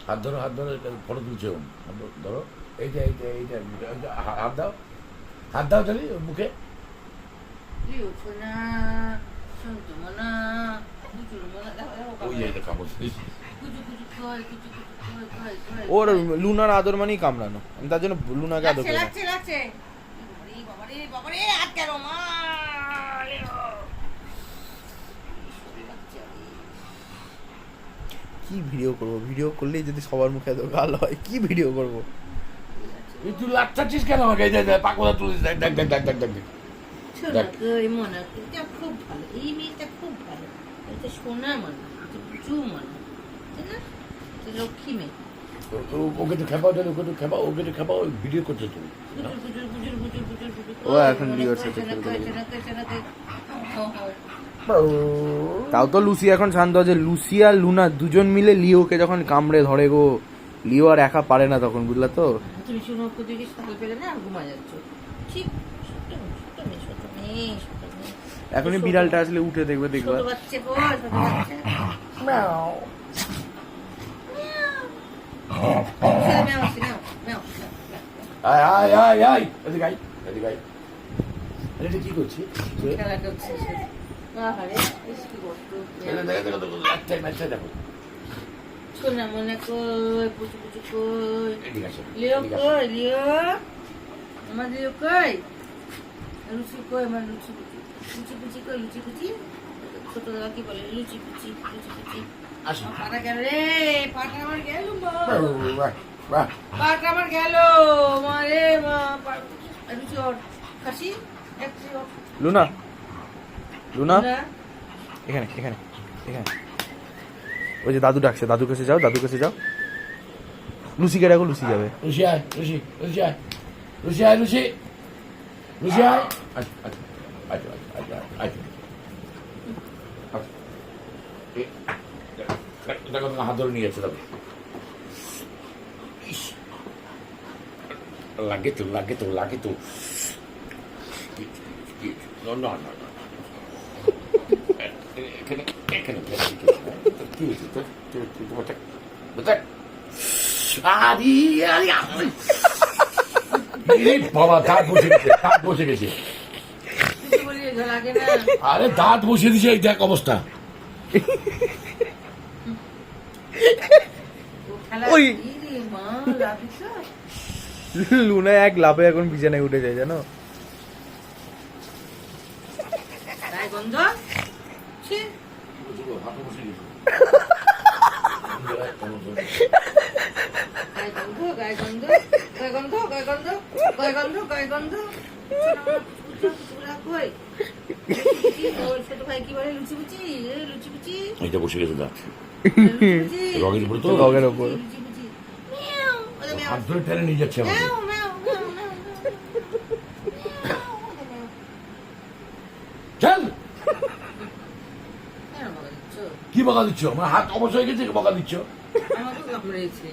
হাত ধরো, হাত ধরো, ফটো তুলছে। ধরো, এইটা এইটা এইটা, হাত দাও, হাত দাও তাহলে মুখে। ওর লুনার আদর মানেই কামড়ানো, আমি তার জন্য লুনাকে আদর করি। কি ভিডিও করব? ভিডিও করলেই যদি সবার মুখে এত গাল হয়, কি ভিডিও করব? তুই লাচ্ছাচ্ছিস কেন আমাকে? পাকোড়া তুলিস, দেখ দেখ দেখ দেখ দেখ দেখ। খুব ভালো, এই মেয়েটা খুব ভালো, এটা সোনা মানে, প্রচুর মানে, লক্ষ্মী মেয়ে। ওকে তো খেপাও, তাহলে ওকে তো খেপাও, ওকে তো খেপাও, ভিডিও করছো তুমি। ও এখন লিওর সাথে খেলতে লাগে। তাও তো লুসি এখন শান্ত আছে। লুসি আর লুনা দুজন মিলে লিওকে যখন কামড়ে ধরে গো, লিও আর একা পারে না তখন, বুঝলা তো? তুমি শুনো, দিকে সকাল পেলে না ঘুমা যাচ্ছ, ঠিক? এখনই বিড়ালটা আসলে উঠে দেখবে, দেখবে। ছোট বাচ্চা গো, ছোট বাচ্চা। আয় আয় আয় আয়, এদিকে আয়, এদিকে আয়। এটা কি করছি? খেলা করছে সে। আহারে, কি কষ্ট। দেখো সোনা মনে কই, পুচু পুচু কই, এদিকে আসো, লিও কই, লিও আমার লিও কই, লুচি কই, আমার লুচি পুচি, লুচি পুচি কই, লুচি পুচি, ছোট দাদা কি বলে, লুচি পুচি, লুচি পুচি। আসো। পাটা গেল রে, পাটা আমার গেল, বাহ, বাহ। পাটা আমার গেল, মারে মা, লুচি ওর খাসি একটু ওর। লুনা, লুনা না, এখানে এখানে এখানে। ওই যে দাদু ডাকছে, দাদু কাছে যাও, দাদু কাছে যাও। লুসিকে ডাকো, লুসি যাবে। লুচি আয়, লুচি, লুচি আয়, লুচি আয়, লুচি, লুচি আয়। আচ্ছা আচ্ছা আচ্ছা আচ্ছা আচ্ছা। দেখো হাত ধরে নিয়ে যাচ্ছে, দেখো। লাগে তো, লাগে তো, লাগে তো। না না না, এখানে এখানে কি হয়েছে তোর? বাবা, দাঁত বসে গেছে, দাঁত বসে গেছে। কিছু বলি লাগে না। আরে দাঁত বসে দিছে, এই দেখ অবস্থা। ওই মা রাখিস লুনা এক লাফে এখন বিছানায় উঠে যায়, জানো? গায়ে গন্ধ, ছি, গায়ে গন্ধ, গায়ে গন্ধ, গায়ে গন্ধ, গায়ে গন্ধ, গায়ে গন্ধ, গায়ে গন্ধ। কই ছোট ভাই কি বলে, লুচি বুচি, লুচি বুচি, এইটা বসে গেছে দাঁত লুচি রগের উপরে তো, রগের উপর। লুচি বুচি, মিয়াও, ওরে মিয়াও, হাত ধরে টেনে নিয়ে যাচ্ছে আমাকে। মিয়াও, মিয়াও, মিয়াও, মিয়াও, চল, কেন বকা দিচ্ছ? কি বকা দিচ্ছ? আমার হাত অবশ হয়ে গেছে, বকা দিচ্ছ? আমাকেও কামড়েছে।